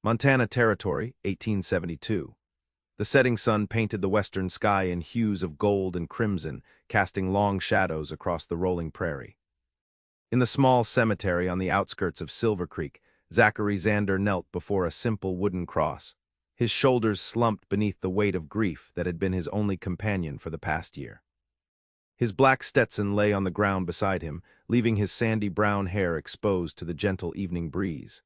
Montana Territory, 1872. The setting sun painted the western sky in hues of gold and crimson, casting long shadows across the rolling prairie. In the small cemetery on the outskirts of Silver Creek, Zachary Xander knelt before a simple wooden cross. His shoulders slumped beneath the weight of grief that had been his only companion for the past year. His black Stetson lay on the ground beside him, leaving his sandy brown hair exposed to the gentle evening breeze.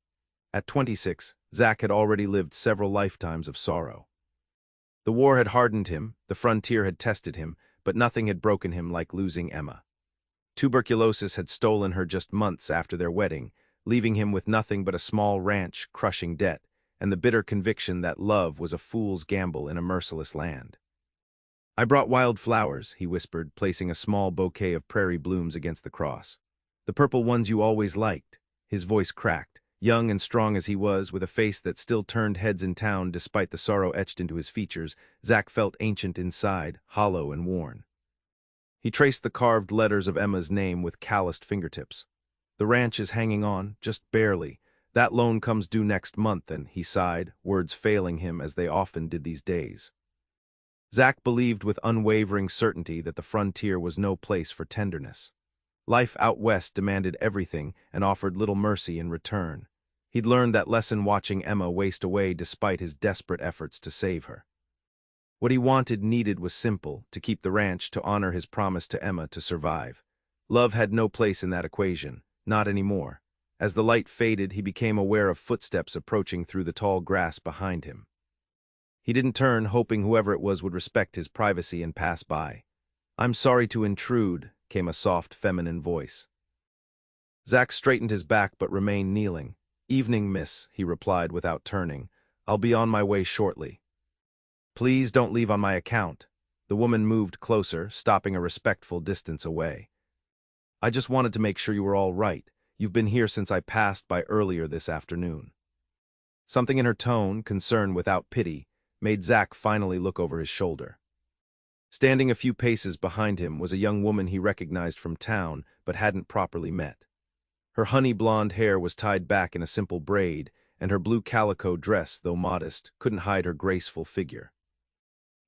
At 26, Zach had already lived several lifetimes of sorrow. The war had hardened him, the frontier had tested him, but nothing had broken him like losing Emma. Tuberculosis had stolen her just months after their wedding, leaving him with nothing but a small ranch, crushing debt, and the bitter conviction that love was a fool's gamble in a merciless land. "I brought wild flowers," he whispered, placing a small bouquet of prairie blooms against the cross. "The purple ones you always liked." His voice cracked. Young and strong as he was, with a face that still turned heads in town despite the sorrow etched into his features, Zach felt ancient inside, hollow and worn. He traced the carved letters of Emma's name with calloused fingertips. "The ranch is hanging on, just barely. That loan comes due next month," and he sighed, words failing him as they often did these days. Zach believed with unwavering certainty that the frontier was no place for tenderness. Life out west demanded everything and offered little mercy in return. He'd learned that lesson watching Emma waste away despite his desperate efforts to save her. What he needed was simple: to keep the ranch, to honor his promise to Emma, to survive. Love had no place in that equation, not anymore. As the light faded, he became aware of footsteps approaching through the tall grass behind him. He didn't turn, hoping whoever it was would respect his privacy and pass by. "I'm sorry to intrude," came a soft, feminine voice. Zach straightened his back but remained kneeling. "Evening, miss," he replied without turning. "I'll be on my way shortly." "Please don't leave on my account." The woman moved closer, stopping a respectful distance away. "I just wanted to make sure you were all right. You've been here since I passed by earlier this afternoon." Something in her tone, concern without pity, made Zach finally look over his shoulder. Standing a few paces behind him was a young woman he recognized from town but hadn't properly met. Her honey-blonde hair was tied back in a simple braid, and her blue calico dress, though modest, couldn't hide her graceful figure.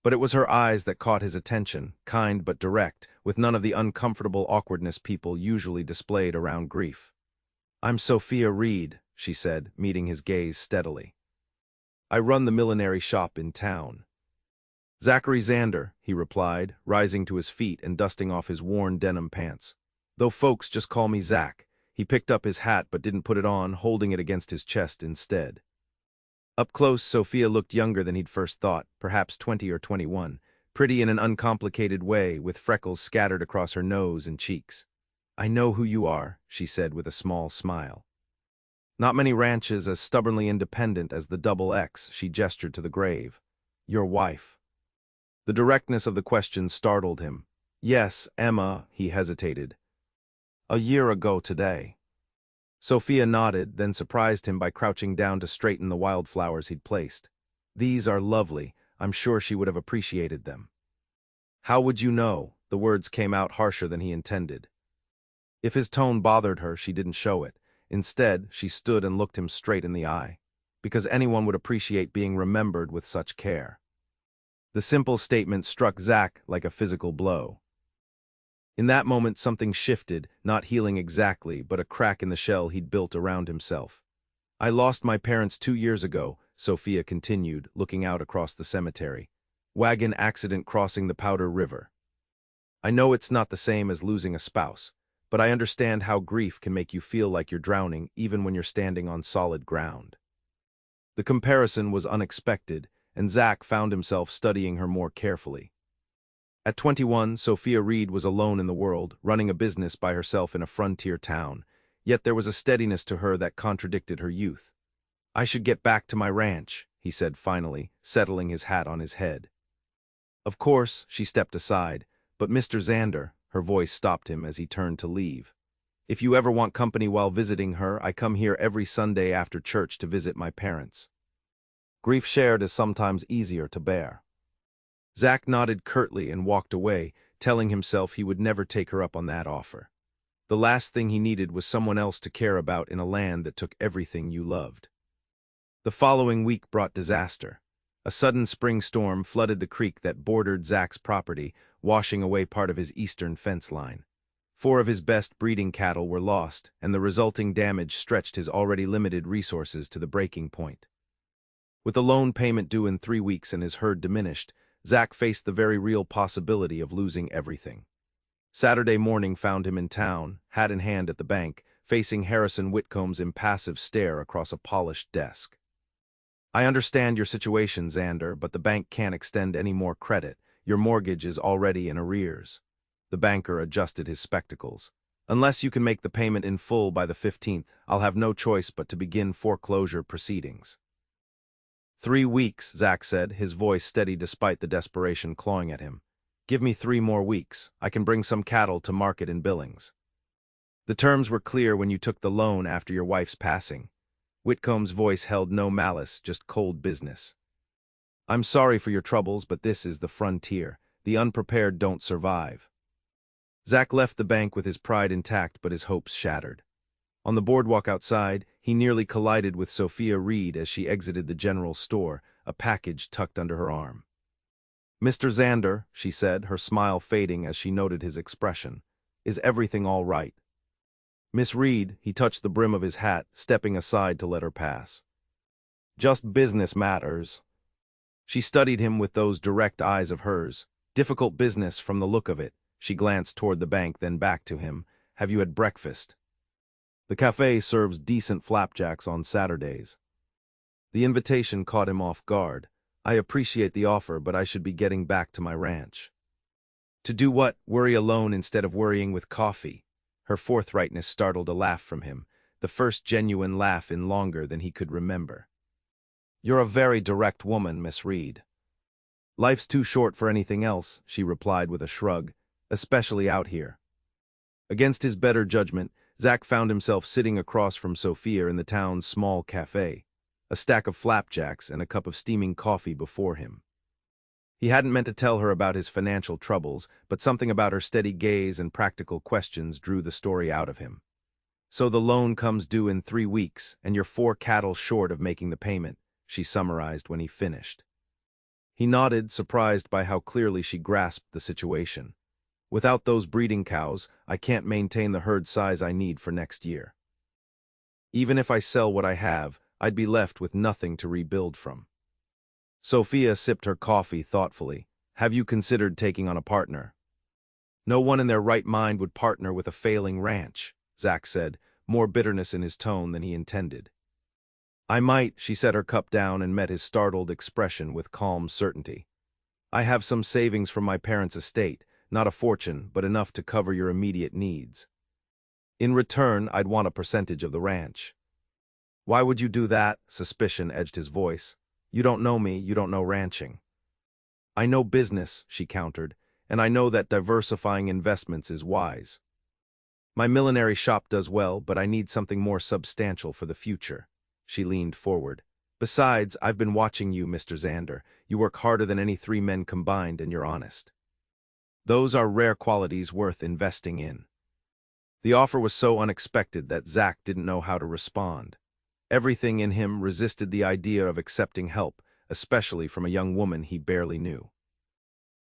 But it was her eyes that caught his attention, kind but direct, with none of the uncomfortable awkwardness people usually displayed around grief. "I'm Sophia Reed," she said, meeting his gaze steadily. "I run the millinery shop in town." "Zachary Xander," he replied, rising to his feet and dusting off his worn denim pants. "Though folks just call me Zach." He picked up his hat but didn't put it on, holding it against his chest instead. Up close, Sophia looked younger than he'd first thought, perhaps 20 or 21, pretty in an uncomplicated way, with freckles scattered across her nose and cheeks. "I know who you are," she said with a small smile. "Not many ranches as stubbornly independent as the Double X," she gestured to the grave. "Your wife." The directness of the question startled him. "Yes, Emma," he hesitated. "A year ago today." Sophia nodded, then surprised him by crouching down to straighten the wildflowers he'd placed. "These are lovely. I'm sure she would have appreciated them." "How would you know?" The words came out harsher than he intended. If his tone bothered her, she didn't show it. Instead, she stood and looked him straight in the eye. "Because anyone would appreciate being remembered with such care." The simple statement struck Zach like a physical blow. In that moment something shifted, not healing exactly, but a crack in the shell he'd built around himself. "I lost my parents 2 years ago," Sophia continued, looking out across the cemetery. "Wagon accident crossing the Powder River. I know it's not the same as losing a spouse, but I understand how grief can make you feel like you're drowning even when you're standing on solid ground." The comparison was unexpected, and Zach found himself studying her more carefully. At 21, Sophia Reed was alone in the world, running a business by herself in a frontier town, yet there was a steadiness to her that contradicted her youth. "I should get back to my ranch," he said finally, settling his hat on his head. "Of course," she stepped aside, "but Mr. Xander," her voice stopped him as he turned to leave. "If you ever want company while visiting her, I come here every Sunday after church to visit my parents. Grief shared is sometimes easier to bear." Zach nodded curtly and walked away, telling himself he would never take her up on that offer. The last thing he needed was someone else to care about in a land that took everything you loved. The following week brought disaster. A sudden spring storm flooded the creek that bordered Zach's property, washing away part of his eastern fence line. 4 of his best breeding cattle were lost, and the resulting damage stretched his already limited resources to the breaking point. With the loan payment due in 3 weeks and his herd diminished, Zach faced the very real possibility of losing everything. Saturday morning found him in town, hat in hand at the bank, facing Harrison Whitcomb's impassive stare across a polished desk. "I understand your situation, Xander, but the bank can't extend any more credit. Your mortgage is already in arrears." The banker adjusted his spectacles. "Unless you can make the payment in full by the 15th, I'll have no choice but to begin foreclosure proceedings." 3 weeks, Zach said, his voice steady despite the desperation clawing at him. "Give me 3 more weeks. I can bring some cattle to market in Billings." "The terms were clear when you took the loan after your wife's passing." Whitcomb's voice held no malice, just cold business. "I'm sorry for your troubles, but this is the frontier. The unprepared don't survive." Zach left the bank with his pride intact but his hopes shattered. On the boardwalk outside, he nearly collided with Sophia Reed as she exited the general store, a package tucked under her arm. "Mr. Xander," she said, her smile fading as she noted his expression, "is everything all right?" "Miss Reed," he touched the brim of his hat, stepping aside to let her pass. "Just business matters." She studied him with those direct eyes of hers. "Difficult business from the look of it." She glanced toward the bank, then back to him. "Have you had breakfast?" "The cafe serves decent flapjacks on Saturdays." The invitation caught him off guard. "I appreciate the offer, but I should be getting back to my ranch." "To do what? Worry alone instead of worrying with coffee?" Her forthrightness startled a laugh from him, the first genuine laugh in longer than he could remember. "You're a very direct woman, Miss Reed." "Life's too short for anything else," she replied with a shrug, "especially out here." Against his better judgment, Zach found himself sitting across from Sophia in the town's small cafe, a stack of flapjacks and a cup of steaming coffee before him. He hadn't meant to tell her about his financial troubles, but something about her steady gaze and practical questions drew the story out of him. "So the loan comes due in 3 weeks, and you're 4 cattle short of making the payment," she summarized when he finished. He nodded, surprised by how clearly she grasped the situation. "Without those breeding cows, I can't maintain the herd size I need for next year. Even if I sell what I have, I'd be left with nothing to rebuild from." Sophia sipped her coffee thoughtfully. "Have you considered taking on a partner?" "No one in their right mind would partner with a failing ranch," Zach said, more bitterness in his tone than he intended. "I might," she set her cup down and met his startled expression with calm certainty. "I have some savings from my parents' estate, not a fortune, but enough to cover your immediate needs. In return, I'd want a percentage of the ranch." "Why would you do that?" Suspicion edged his voice. "You don't know me, you don't know ranching." "I know business," she countered, "and I know that diversifying investments is wise. My millinery shop does well, but I need something more substantial for the future." She leaned forward. "Besides, I've been watching you, Mr. Xander. You work harder than any 3 men combined, and you're honest. Those are rare qualities worth investing in." The offer was so unexpected that Zach didn't know how to respond. Everything in him resisted the idea of accepting help, especially from a young woman he barely knew.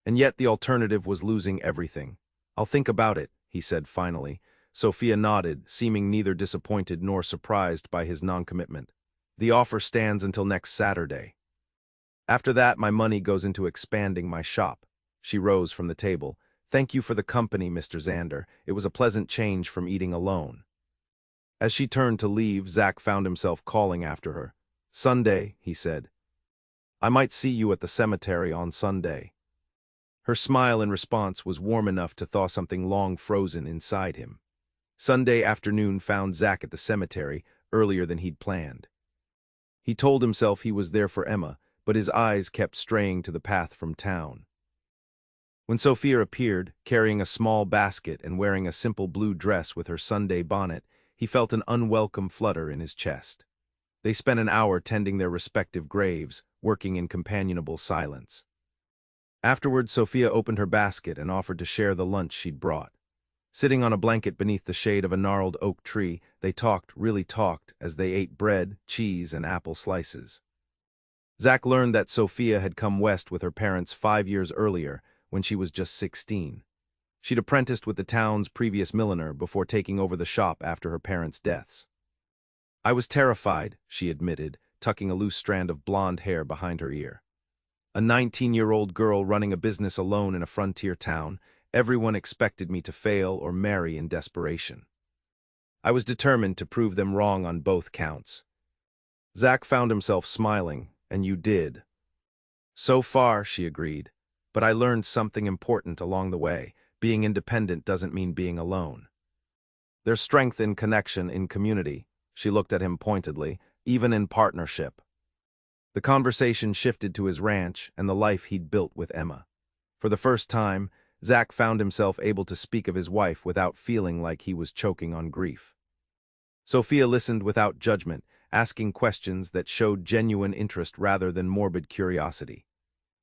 And yet the alternative was losing everything. "I'll think about it," he said finally. Sophia nodded, seeming neither disappointed nor surprised by his non-commitment. "The offer stands until next Saturday. After that, my money goes into expanding my shop." She rose from the table. "Thank you for the company, Mr. Xander. It was a pleasant change from eating alone." As she turned to leave, Zach found himself calling after her. "Sunday," he said. "I might see you at the cemetery on Sunday." Her smile in response was warm enough to thaw something long frozen inside him. Sunday afternoon found Zach at the cemetery earlier than he'd planned. He told himself he was there for Emma, but his eyes kept straying to the path from town. When Sophia appeared, carrying a small basket and wearing a simple blue dress with her Sunday bonnet, he felt an unwelcome flutter in his chest. They spent an hour tending their respective graves, working in companionable silence. Afterward, Sophia opened her basket and offered to share the lunch she'd brought. Sitting on a blanket beneath the shade of a gnarled oak tree, they talked, really talked, as they ate bread, cheese, and apple slices. Zach learned that Sophia had come west with her parents 5 years earlier, when she was just 16. She'd apprenticed with the town's previous milliner before taking over the shop after her parents' deaths. "I was terrified," she admitted, tucking a loose strand of blonde hair behind her ear. "A 19-year-old girl running a business alone in a frontier town. Everyone expected me to fail or marry in desperation. I was determined to prove them wrong on both counts." Zach found himself smiling. "And you did." "So far," she agreed. "But I learned something important along the way. Being independent doesn't mean being alone. There's strength in connection, in community." She looked at him pointedly. "Even in partnership." The conversation shifted to his ranch and the life he'd built with Emma. For the first time, Zach found himself able to speak of his wife without feeling like he was choking on grief. Sophia listened without judgment, asking questions that showed genuine interest rather than morbid curiosity.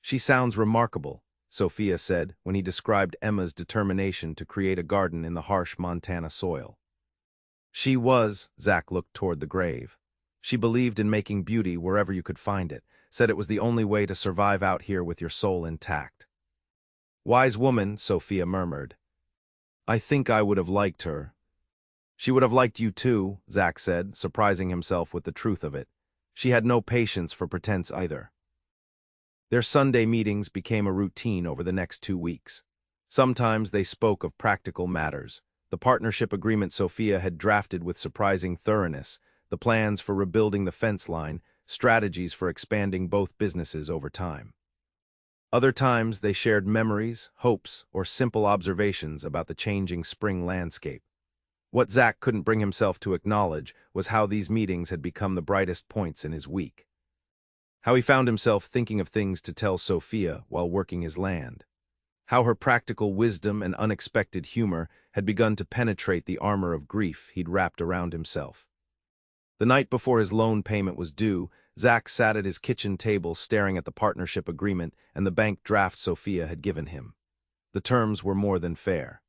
"She sounds remarkable," Sophia said when he described Emma's determination to create a garden in the harsh Montana soil. "She was," Zach looked toward the grave. "She believed in making beauty wherever you could find it, said it was the only way to survive out here with your soul intact." "Wise woman," Sophia murmured. "I think I would have liked her." "She would have liked you too," Zach said, surprising himself with the truth of it. She had no patience for pretense either. Their Sunday meetings became a routine over the next 2 weeks. Sometimes they spoke of practical matters, the partnership agreement Sophia had drafted with surprising thoroughness, the plans for rebuilding the fence line, strategies for expanding both businesses over time. Other times they shared memories, hopes, or simple observations about the changing spring landscape. What Zach couldn't bring himself to acknowledge was how these meetings had become the brightest points in his week. How he found himself thinking of things to tell Sophia while working his land. How her practical wisdom and unexpected humor had begun to penetrate the armor of grief he'd wrapped around himself. The night before his loan payment was due, Zach sat at his kitchen table staring at the partnership agreement and the bank draft Sophia had given him. The terms were more than fair.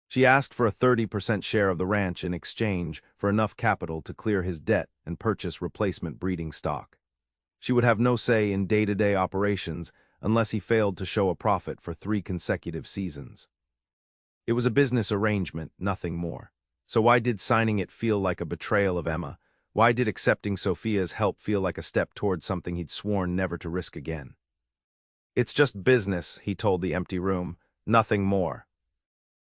She asked for a 30% share of the ranch in exchange for enough capital to clear his debt and purchase replacement breeding stock. She would have no say in day-to-day operations unless he failed to show a profit for 3 consecutive seasons. It was a business arrangement, nothing more. So why did signing it feel like a betrayal of Emma? Why did accepting Sophia's help feel like a step toward something he'd sworn never to risk again? "It's just business," he told the empty room, "nothing more."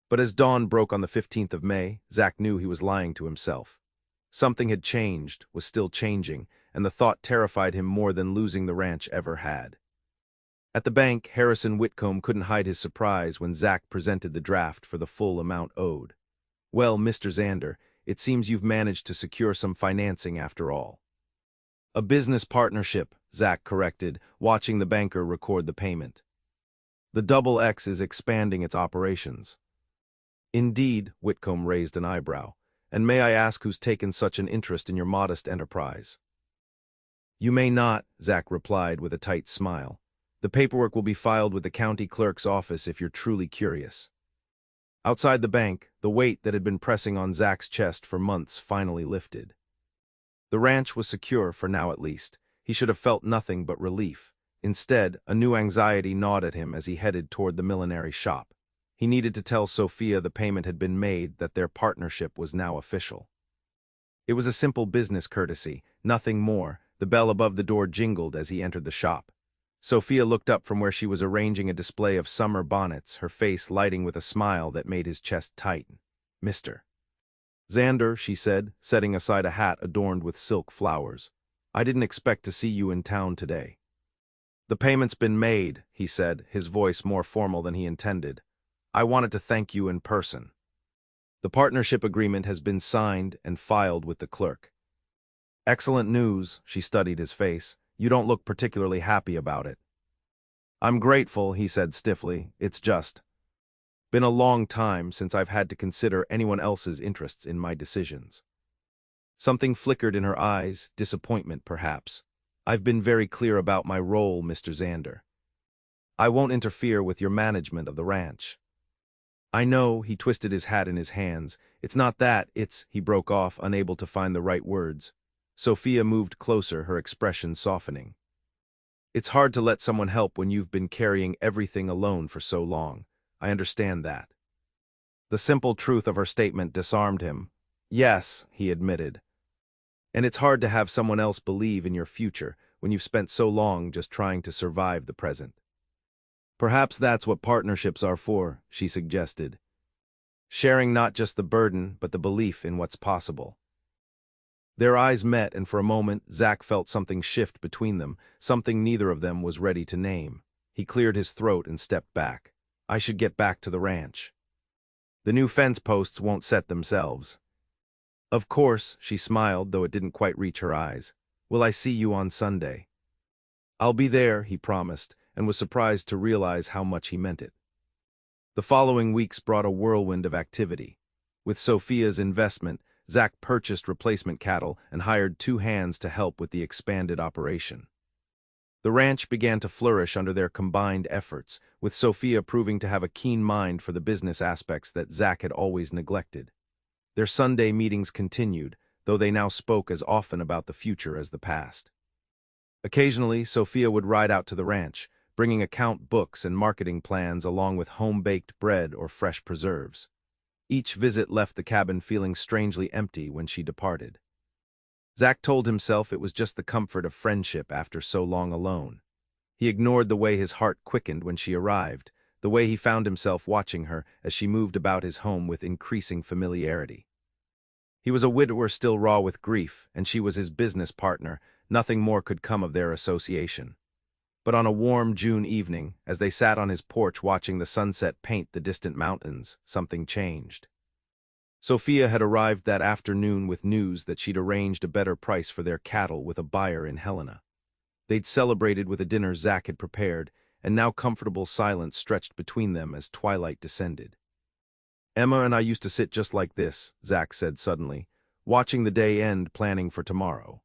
But as dawn broke on the 15th of May, Zach knew he was lying to himself. Something had changed, was still changing, and the thought terrified him more than losing the ranch ever had. At the bank, Harrison Whitcomb couldn't hide his surprise when Zach presented the draft for the full amount owed. "Well, Mr. Xander, it seems you've managed to secure some financing after all." "A business partnership," Zach corrected, watching the banker record the payment. "The Double X is expanding its operations." "Indeed," Whitcomb raised an eyebrow. "And may I ask who's taken such an interest in your modest enterprise?" "You may not," Zach replied with a tight smile. "The paperwork will be filed with the county clerk's office if you're truly curious." Outside the bank, the weight that had been pressing on Zach's chest for months finally lifted. The ranch was secure for now at least. He should have felt nothing but relief. Instead, a new anxiety gnawed at him as he headed toward the millinery shop. He needed to tell Sophia the payment had been made, that their partnership was now official. It was a simple business courtesy, nothing more. The bell above the door jingled as he entered the shop. Sophia looked up from where she was arranging a display of summer bonnets, her face lighting with a smile that made his chest tighten. "Mr. Xander," she said, setting aside a hat adorned with silk flowers. "I didn't expect to see you in town today." "The payment's been made," he said, his voice more formal than he intended. "I wanted to thank you in person. The partnership agreement has been signed and filed with the clerk." "Excellent news," she studied his face. "You don't look particularly happy about it." "I'm grateful," he said stiffly. "It's just been a long time since I've had to consider anyone else's interests in my decisions." Something flickered in her eyes, disappointment perhaps. "I've been very clear about my role, Mr. Xander. I won't interfere with your management of the ranch." I know, he twisted his hat in his hands. It's not that, he broke off, unable to find the right words. Sophia moved closer, her expression softening. It's hard to let someone help when you've been carrying everything alone for so long. I understand that. The simple truth of her statement disarmed him. Yes, he admitted. And it's hard to have someone else believe in your future when you've spent so long just trying to survive the present. Perhaps that's what partnerships are for, she suggested. Sharing not just the burden, but the belief in what's possible. Their eyes met, and for a moment, Zach felt something shift between them, something neither of them was ready to name. He cleared his throat and stepped back. I should get back to the ranch. The new fence posts won't set themselves. Of course, she smiled, though it didn't quite reach her eyes. Will I see you on Sunday? I'll be there, he promised, and was surprised to realize how much he meant it. The following weeks brought a whirlwind of activity. With Sophia's investment, Zach purchased replacement cattle and hired 2 hands to help with the expanded operation. The ranch began to flourish under their combined efforts, with Sophia proving to have a keen mind for the business aspects that Zach had always neglected. Their Sunday meetings continued, though they now spoke as often about the future as the past. Occasionally, Sophia would ride out to the ranch, bringing account books and marketing plans along with home-baked bread or fresh preserves. Each visit left the cabin feeling strangely empty when she departed. Zach told himself it was just the comfort of friendship after so long alone. He ignored the way his heart quickened when she arrived, the way he found himself watching her as she moved about his home with increasing familiarity. He was a widower still raw with grief, and she was his business partner. Nothing more could come of their association. But on a warm June evening, as they sat on his porch watching the sunset paint the distant mountains, something changed. Sophia had arrived that afternoon with news that she'd arranged a better price for their cattle with a buyer in Helena. They'd celebrated with a dinner Zach had prepared, and now comfortable silence stretched between them as twilight descended. Emma and I used to sit just like this, Zach said suddenly, watching the day end, planning for tomorrow.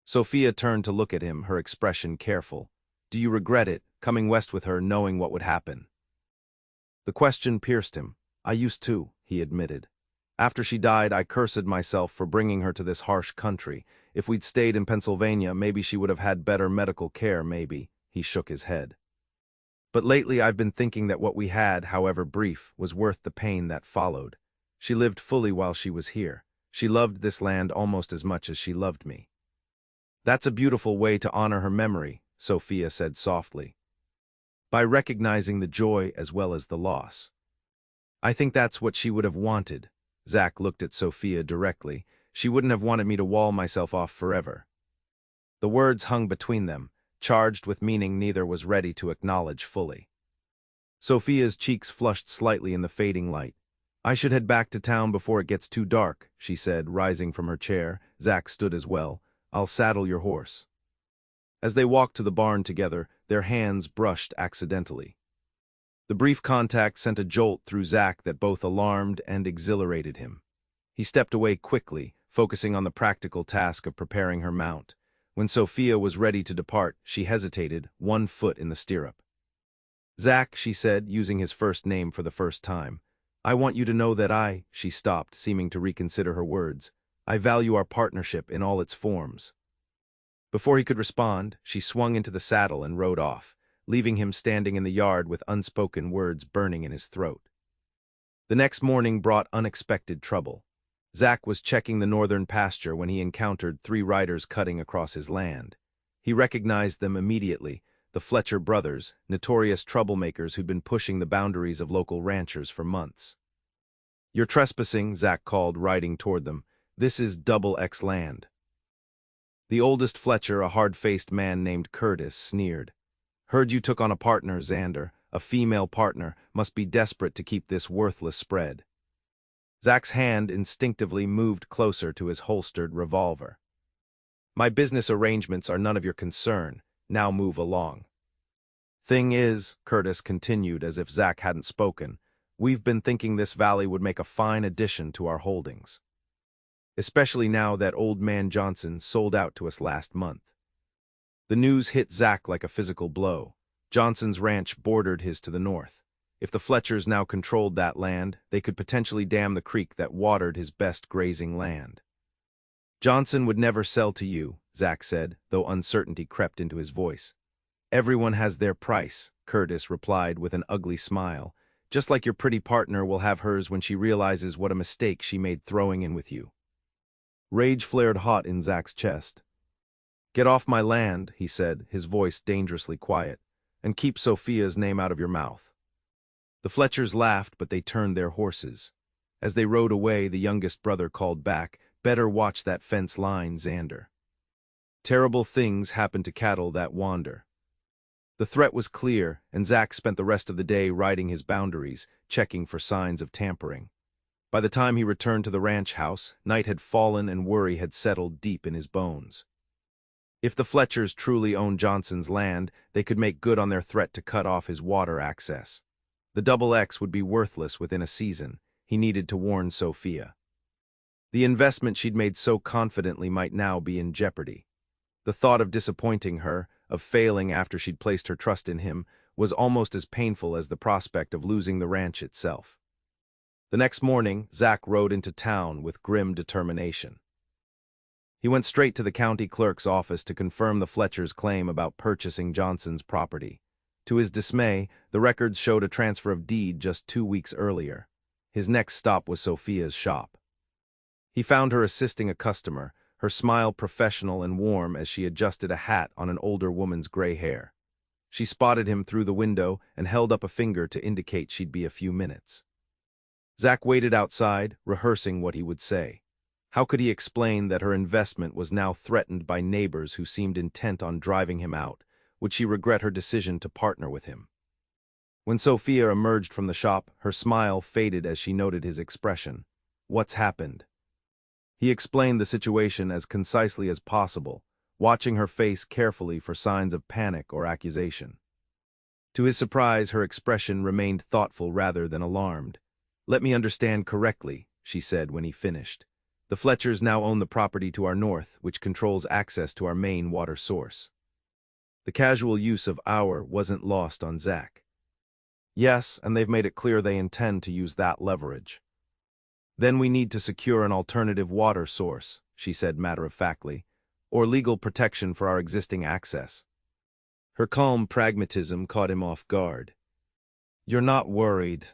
Sophia turned to look at him, her expression careful. Do you regret it, coming west with her, knowing what would happen? The question pierced him. I used to, he admitted. After she died, I cursed myself for bringing her to this harsh country. If we'd stayed in Pennsylvania, maybe she would have had better medical care, maybe. He shook his head. But lately I've been thinking that what we had, however brief, was worth the pain that followed. She lived fully while she was here. She loved this land almost as much as she loved me. That's a beautiful way to honor her memory, Sophia said softly. By recognizing the joy as well as the loss. I think that's what she would have wanted. Zach looked at Sophia directly. She wouldn't have wanted me to wall myself off forever. The words hung between them, charged with meaning neither was ready to acknowledge fully. Sophia's cheeks flushed slightly in the fading light. I should head back to town before it gets too dark, she said, rising from her chair. Zach stood as well. I'll saddle your horse. As they walked to the barn together, their hands brushed accidentally. The brief contact sent a jolt through Zach that both alarmed and exhilarated him. He stepped away quickly, focusing on the practical task of preparing her mount. When Sophia was ready to depart, she hesitated, one foot in the stirrup. Zach, she said, using his first name for the first time. I want you to know that she stopped, seeming to reconsider her words. I value our partnership in all its forms. Before he could respond, she swung into the saddle and rode off, leaving him standing in the yard with unspoken words burning in his throat. The next morning brought unexpected trouble. Zach was checking the northern pasture when he encountered 3 riders cutting across his land. He recognized them immediately, the Fletcher brothers, notorious troublemakers who'd been pushing the boundaries of local ranchers for months. You're trespassing, Zach called, riding toward them. This is Double X land. The oldest Fletcher, a hard-faced man named Curtis, sneered. Heard you took on a partner, Xander. A female partner. Must be desperate to keep this worthless spread. Zach's hand instinctively moved closer to his holstered revolver. My business arrangements are none of your concern. Now move along. Thing is, Curtis continued as if Zach hadn't spoken, we've been thinking this valley would make a fine addition to our holdings. Especially now that old man Johnson sold out to us last month. The news hit Zach like a physical blow. Johnson's ranch bordered his to the north. If the Fletchers now controlled that land, they could potentially dam the creek that watered his best grazing land. Johnson would never sell to you, Zach said, though uncertainty crept into his voice. Everyone has their price, Curtis replied with an ugly smile, just like your pretty partner will have hers when she realizes what a mistake she made throwing in with you. Rage flared hot in Zach's chest. Get off my land, he said, his voice dangerously quiet, and keep Sophia's name out of your mouth. The Fletchers laughed, but they turned their horses. As they rode away, the youngest brother called back, "Better watch that fence line, Xander. Terrible things happen to cattle that wander." The threat was clear, and Zach spent the rest of the day riding his boundaries, checking for signs of tampering. By the time he returned to the ranch house, night had fallen and worry had settled deep in his bones. If the Fletchers truly owned Johnson's land, they could make good on their threat to cut off his water access. The Double X would be worthless within a season. He needed to warn Sophia. The investment she'd made so confidently might now be in jeopardy. The thought of disappointing her, of failing after she'd placed her trust in him, was almost as painful as the prospect of losing the ranch itself. The next morning, Zach rode into town with grim determination. He went straight to the county clerk's office to confirm the Fletchers' claim about purchasing Johnson's property. To his dismay, the records showed a transfer of deed just 2 weeks earlier. His next stop was Sophia's shop. He found her assisting a customer, her smile professional and warm as she adjusted a hat on an older woman's gray hair. She spotted him through the window and held up a finger to indicate she'd be a few minutes. Zach waited outside, rehearsing what he would say. How could he explain that her investment was now threatened by neighbors who seemed intent on driving him out? Would she regret her decision to partner with him? When Sophia emerged from the shop, her smile faded as she noted his expression. "What's happened?" He explained the situation as concisely as possible, watching her face carefully for signs of panic or accusation. To his surprise, her expression remained thoughtful rather than alarmed. "Let me understand correctly," she said when he finished. "The Fletchers now own the property to our north, which controls access to our main water source." The casual use of "our" wasn't lost on Zach. "Yes, and they've made it clear they intend to use that leverage." "Then we need to secure an alternative water source," she said matter-of-factly, "or legal protection for our existing access." Her calm pragmatism caught him off guard. "You're not worried."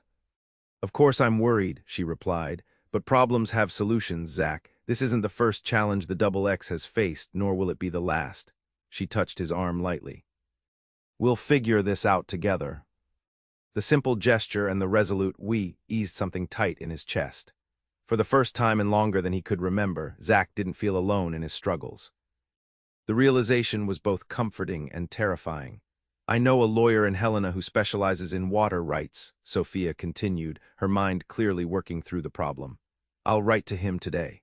"Of course I'm worried," she replied, "but problems have solutions, Zach. This isn't the first challenge the Double X has faced, nor will it be the last." She touched his arm lightly. "We'll figure this out together." The simple gesture and the resolute "we" eased something tight in his chest. For the first time in longer than he could remember, Zach didn't feel alone in his struggles. The realization was both comforting and terrifying. "I know a lawyer in Helena who specializes in water rights," Sophia continued, her mind clearly working through the problem. "I'll write to him today.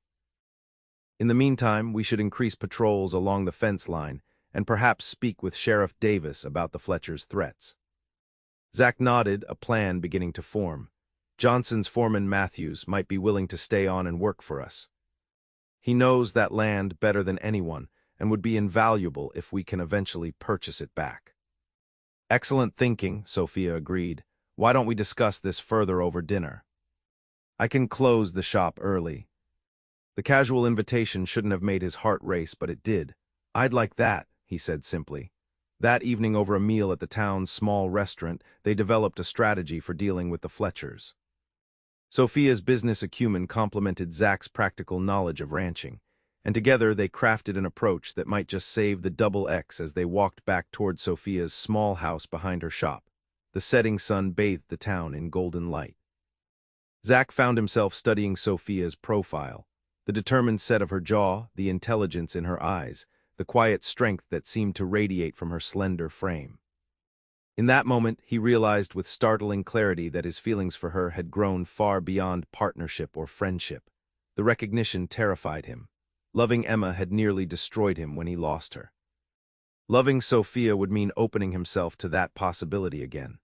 In the meantime, we should increase patrols along the fence line and perhaps speak with Sheriff Davis about the Fletchers' threats." Zach nodded, a plan beginning to form. "Johnson's foreman Matthews might be willing to stay on and work for us. He knows that land better than anyone and would be invaluable if we can eventually purchase it back." "Excellent thinking," Sophia agreed. "Why don't we discuss this further over dinner? I can close the shop early." The casual invitation shouldn't have made his heart race, but it did. "I'd like that," he said simply. That evening, over a meal at the town's small restaurant, they developed a strategy for dealing with the Fletchers. Sophia's business acumen complemented Zach's practical knowledge of ranching, and together they crafted an approach that might just save the Double X as they walked back toward Sophia's small house behind her shop. The setting sun bathed the town in golden light. Zach found himself studying Sophia's profile, the determined set of her jaw, the intelligence in her eyes, the quiet strength that seemed to radiate from her slender frame. In that moment, he realized with startling clarity that his feelings for her had grown far beyond partnership or friendship. The recognition terrified him. Loving Emma had nearly destroyed him when he lost her. Loving Sophia would mean opening himself to that possibility again.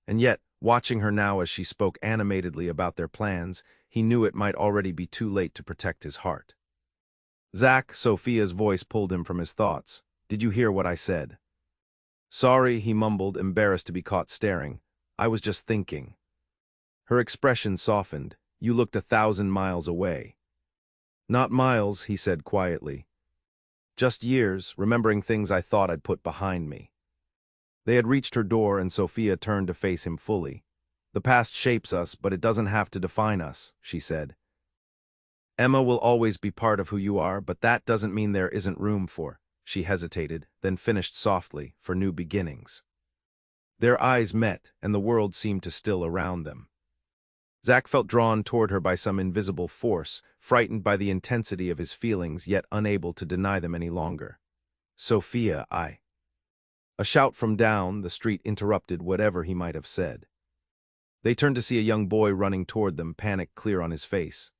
And yet, watching her now as she spoke animatedly about their plans, he knew it might already be too late to protect his heart. "Zach," Sophia's voice pulled him from his thoughts. "Did you hear what I said?" "Sorry," he mumbled, embarrassed to be caught staring. I was just thinking. Her expression softened. You looked 1,000 miles away. Not miles, he said quietly. Just years, remembering things I thought I'd put behind me. They had reached her door and Sophia turned to face him fully. The past shapes us, but it doesn't have to define us, she said. Emma will always be part of who you are, but that doesn't mean there isn't room for, she hesitated, then finished softly, for new beginnings. Their eyes met, and the world seemed to still around them. Zach felt drawn toward her by some invisible force, frightened by the intensity of his feelings, yet unable to deny them any longer. Sophia, I. A shout from down the street interrupted whatever he might have said. They turned to see a young boy running toward them, panic clear on his face.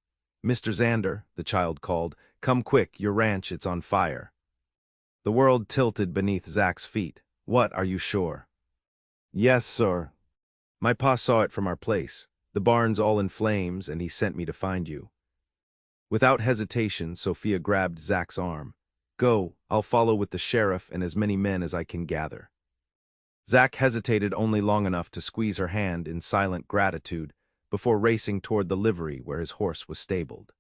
Mr. Xander, the child called, come quick, your ranch, it's on fire. The world tilted beneath Zach's feet. What, are you sure? Yes, sir. My pa saw it from our place. The barn's all in flames, and he sent me to find you. Without hesitation, Sophia grabbed Zach's arm. Go, I'll follow with the sheriff and as many men as I can gather. Zach hesitated only long enough to squeeze her hand in silent gratitude before racing toward the livery where his horse was stabled.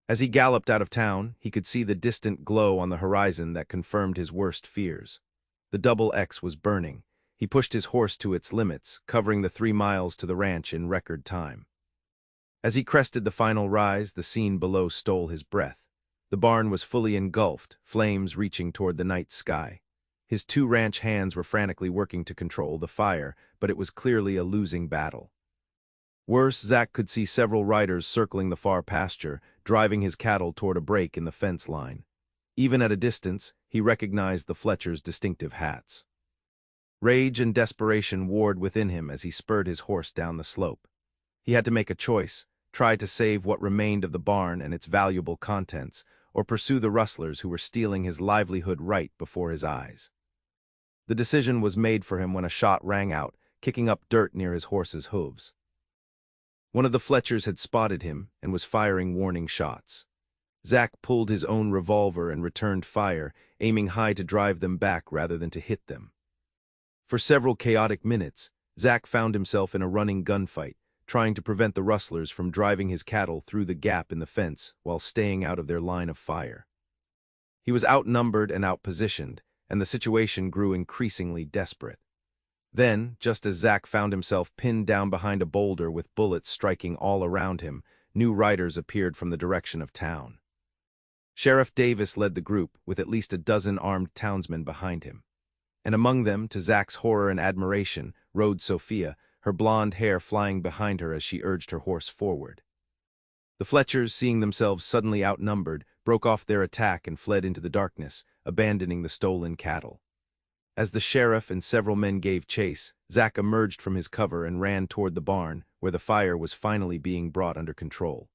As he galloped out of town, he could see the distant glow on the horizon that confirmed his worst fears. The double X was burning. He pushed his horse to its limits, covering the 3 miles to the ranch in record time. As he crested the final rise, the scene below stole his breath. The barn was fully engulfed, flames reaching toward the night sky. His 2 ranch hands were frantically working to control the fire, but it was clearly a losing battle. Worse, Zach could see several riders circling the far pasture, driving his cattle toward a break in the fence line. Even at a distance, he recognized the Fletchers' distinctive hats. Rage and desperation warred within him as he spurred his horse down the slope. He had to make a choice, try to save what remained of the barn and its valuable contents, or pursue the rustlers who were stealing his livelihood right before his eyes. The decision was made for him when a shot rang out, kicking up dirt near his horse's hooves. One of the Fletchers had spotted him and was firing warning shots. Zach pulled his own revolver and returned fire, aiming high to drive them back rather than to hit them. For several chaotic minutes, Zach found himself in a running gunfight, trying to prevent the rustlers from driving his cattle through the gap in the fence while staying out of their line of fire. He was outnumbered and outpositioned, and the situation grew increasingly desperate. Then, just as Zach found himself pinned down behind a boulder with bullets striking all around him, new riders appeared from the direction of town. Sheriff Davis led the group, with at least a dozen armed townsmen behind him. And among them, to Zach's horror and admiration, rode Sophia, her blonde hair flying behind her as she urged her horse forward. The Fletchers, seeing themselves suddenly outnumbered, broke off their attack and fled into the darkness, abandoning the stolen cattle. As the sheriff and several men gave chase, Zach emerged from his cover and ran toward the barn, where the fire was finally being brought under control.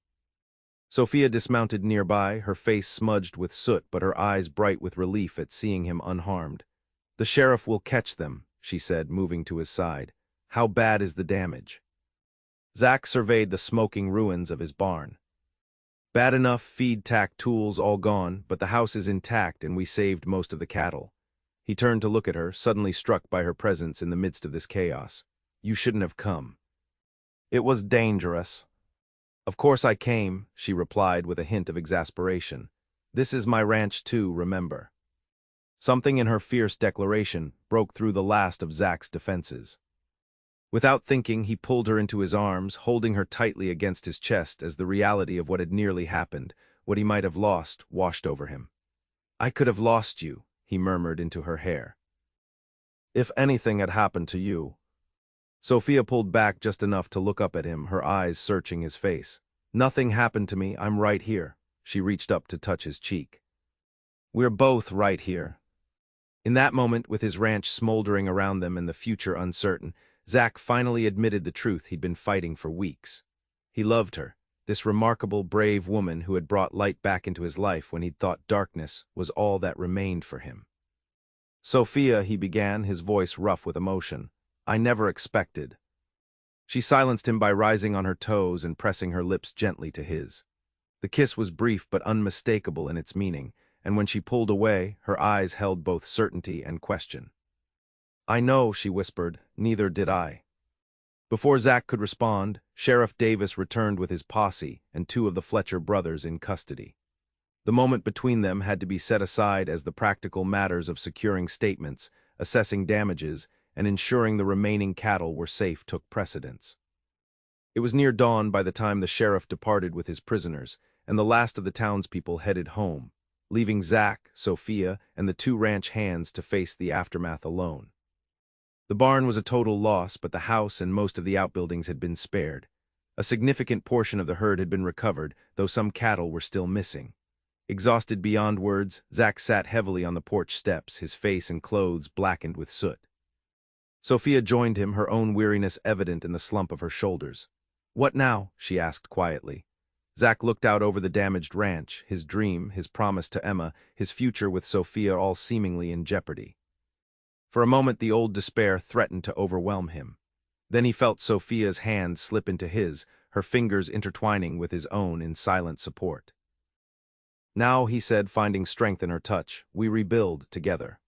Sophia dismounted nearby, her face smudged with soot but her eyes bright with relief at seeing him unharmed. The sheriff will catch them, she said, moving to his side. How bad is the damage? Zach surveyed the smoking ruins of his barn. Bad enough, feed tack tools all gone, but the house is intact and we saved most of the cattle. He turned to look at her, suddenly struck by her presence in the midst of this chaos. You shouldn't have come. It was dangerous. Of course I came, she replied with a hint of exasperation. This is my ranch too, remember. Something in her fierce declaration broke through the last of Zach's defenses. Without thinking, he pulled her into his arms, holding her tightly against his chest as the reality of what had nearly happened, what he might have lost, washed over him. I could have lost you, he murmured into her hair. If anything had happened to you. Sophia pulled back just enough to look up at him, her eyes searching his face. Nothing happened to me, I'm right here. She reached up to touch his cheek. We're both right here. In that moment, with his ranch smoldering around them and the future uncertain, Zach finally admitted the truth he'd been fighting for weeks. He loved her, this remarkable, brave woman who had brought light back into his life when he'd thought darkness was all that remained for him. Sophia, he began, his voice rough with emotion. I never expected. She silenced him by rising on her toes and pressing her lips gently to his. The kiss was brief but unmistakable in its meaning, and when she pulled away, her eyes held both certainty and question. I know, she whispered, neither did I. Before Zach could respond, Sheriff Davis returned with his posse and two of the Fletcher brothers in custody. The moment between them had to be set aside as the practical matters of securing statements, assessing damages, and ensuring the remaining cattle were safe took precedence. It was near dawn by the time the sheriff departed with his prisoners, and the last of the townspeople headed home, leaving Zach, Sophia, and the two ranch hands to face the aftermath alone. The barn was a total loss, but the house and most of the outbuildings had been spared. A significant portion of the herd had been recovered, though some cattle were still missing. Exhausted beyond words, Zach sat heavily on the porch steps, his face and clothes blackened with soot. Sophia joined him, her own weariness evident in the slump of her shoulders. "What now?" she asked quietly. Zach looked out over the damaged ranch, his dream, his promise to Emma, his future with Sophia all seemingly in jeopardy. For a moment the old despair threatened to overwhelm him. Then he felt Sophia's hand slip into his, her fingers intertwining with his own in silent support. "Now," he said, finding strength in her touch, "we rebuild together."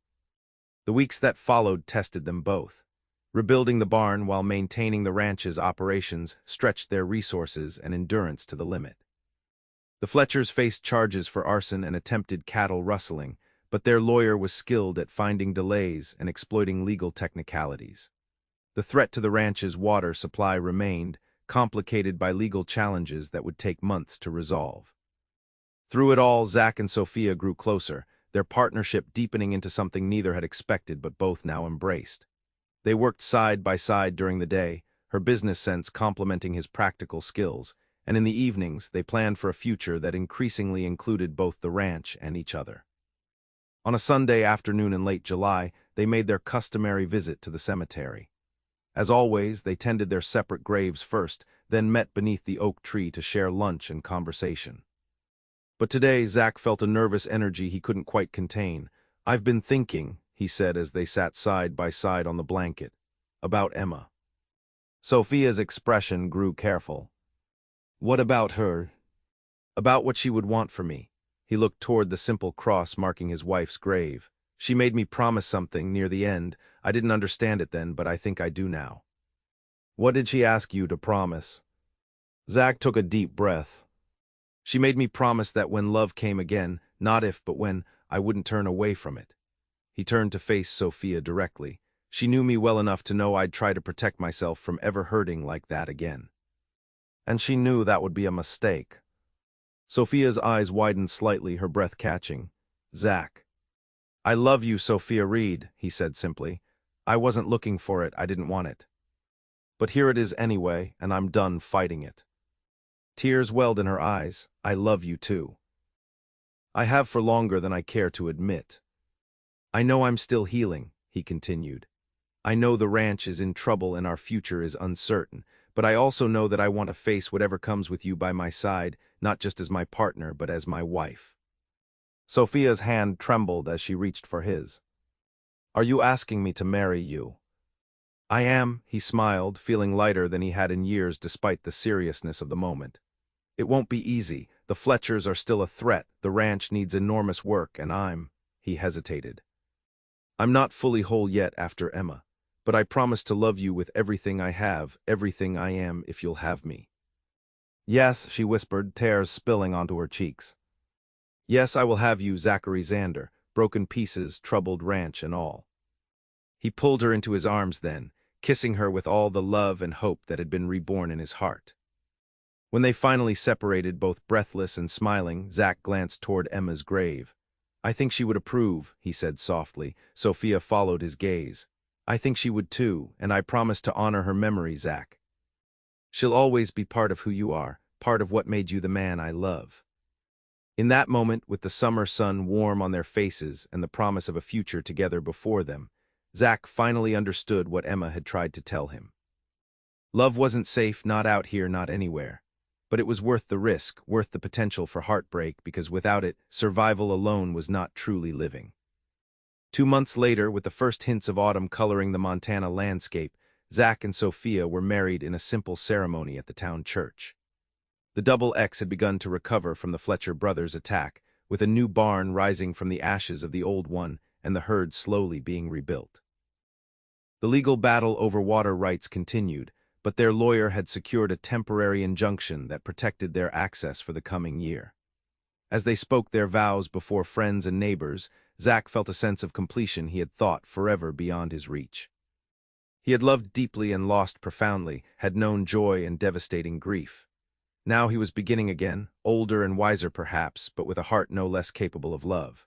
The weeks that followed tested them both. Rebuilding the barn while maintaining the ranch's operations stretched their resources and endurance to the limit. The Fletchers faced charges for arson and attempted cattle rustling, but their lawyer was skilled at finding delays and exploiting legal technicalities. The threat to the ranch's water supply remained, complicated by legal challenges that would take months to resolve. Through it all, Zach and Sophia grew closer, their partnership deepening into something neither had expected but both now embraced. They worked side by side during the day, her business sense complementing his practical skills, and in the evenings they planned for a future that increasingly included both the ranch and each other. On a Sunday afternoon in late July, they made their customary visit to the cemetery. As always, they tended their separate graves first, then met beneath the oak tree to share lunch and conversation. But today, Zach felt a nervous energy he couldn't quite contain. "I've been thinking," he said as they sat side by side on the blanket, "about Emma." Sophia's expression grew careful. "What about her?" "About what she would want for me." He looked toward the simple cross marking his wife's grave. "She made me promise something near the end. I didn't understand it then, but I think I do now." "What did she ask you to promise?" Zach took a deep breath. "She made me promise that when love came again, not if but when, I wouldn't turn away from it." He turned to face Sophia directly. She knew me well enough to know I'd try to protect myself from ever hurting like that again. And she knew that would be a mistake. Sophia's eyes widened slightly, her breath catching. "Zach." "I love you, Sophia Reed," he said simply. "I wasn't looking for it, I didn't want it. But here it is anyway, and I'm done fighting it." Tears welled in her eyes. "I love you too. I have for longer than I care to admit. I know I'm still healing," he continued. "I know the ranch is in trouble and our future is uncertain, but I also know that I want to face whatever comes with you by my side, not just as my partner, but as my wife." Sophia's hand trembled as she reached for his. "Are you asking me to marry you?" "I am," he smiled, feeling lighter than he had in years despite the seriousness of the moment. "It won't be easy. The Fletchers are still a threat, the ranch needs enormous work, and he hesitated. "I'm not fully whole yet after Emma, but I promise to love you with everything I have, everything I am, if you'll have me." "Yes," she whispered, tears spilling onto her cheeks. "Yes, I will have you, Zachary Xander, broken pieces, troubled ranch and all." He pulled her into his arms then, kissing her with all the love and hope that had been reborn in his heart. When they finally separated, both breathless and smiling, Zach glanced toward Emma's grave. "I think she would approve," he said softly. Sophia followed his gaze. "I think she would too, and I promise to honor her memory, Zach. She'll always be part of who you are, part of what made you the man I love." In that moment, with the summer sun warm on their faces and the promise of a future together before them, Zach finally understood what Emma had tried to tell him. Love wasn't safe, not out here, not anywhere. But it was worth the risk, worth the potential for heartbreak, because without it, survival alone was not truly living. 2 months later, with the first hints of autumn coloring the Montana landscape, Zach and Sophia were married in a simple ceremony at the town church. The Double X had begun to recover from the Fletcher brothers' attack, with a new barn rising from the ashes of the old one and the herd slowly being rebuilt. The legal battle over water rights continued, but their lawyer had secured a temporary injunction that protected their access for the coming year. As they spoke their vows before friends and neighbors, Zach felt a sense of completion he had thought forever beyond his reach. He had loved deeply and lost profoundly, had known joy and devastating grief. Now he was beginning again, older and wiser perhaps, but with a heart no less capable of love.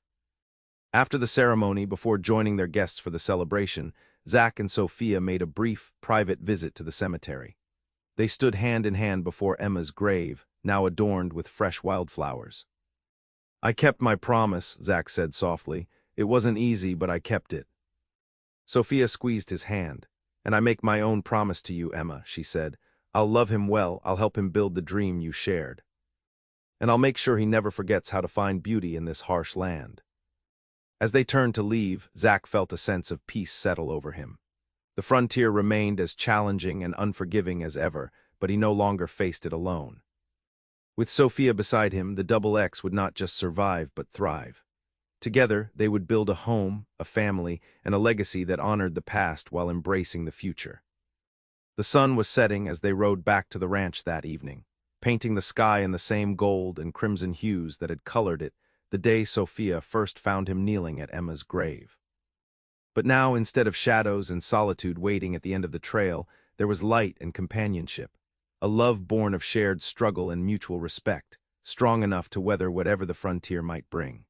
After the ceremony, before joining their guests for the celebration, Zach and Sophia made a brief, private visit to the cemetery. They stood hand in hand before Emma's grave, now adorned with fresh wildflowers. "I kept my promise," Zach said softly. "It wasn't easy, but I kept it." Sophia squeezed his hand. "And I make my own promise to you, Emma," she said. "I'll love him well, I'll help him build the dream you shared. And I'll make sure he never forgets how to find beauty in this harsh land." As they turned to leave, Zach felt a sense of peace settle over him. The frontier remained as challenging and unforgiving as ever, but he no longer faced it alone. With Sophia beside him, the Double X would not just survive but thrive. Together, they would build a home, a family, and a legacy that honored the past while embracing the future. The sun was setting as they rode back to the ranch that evening, painting the sky in the same gold and crimson hues that had colored it the day Sophia first found him kneeling at Emma's grave. But now, instead of shadows and solitude waiting at the end of the trail, there was light and companionship, a love born of shared struggle and mutual respect, strong enough to weather whatever the frontier might bring.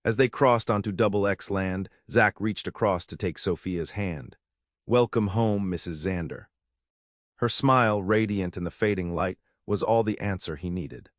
As they crossed onto Double X land, Zach reached across to take Sophia's hand. "Welcome home, Mrs. Xander." Her smile, radiant in the fading light, was all the answer he needed.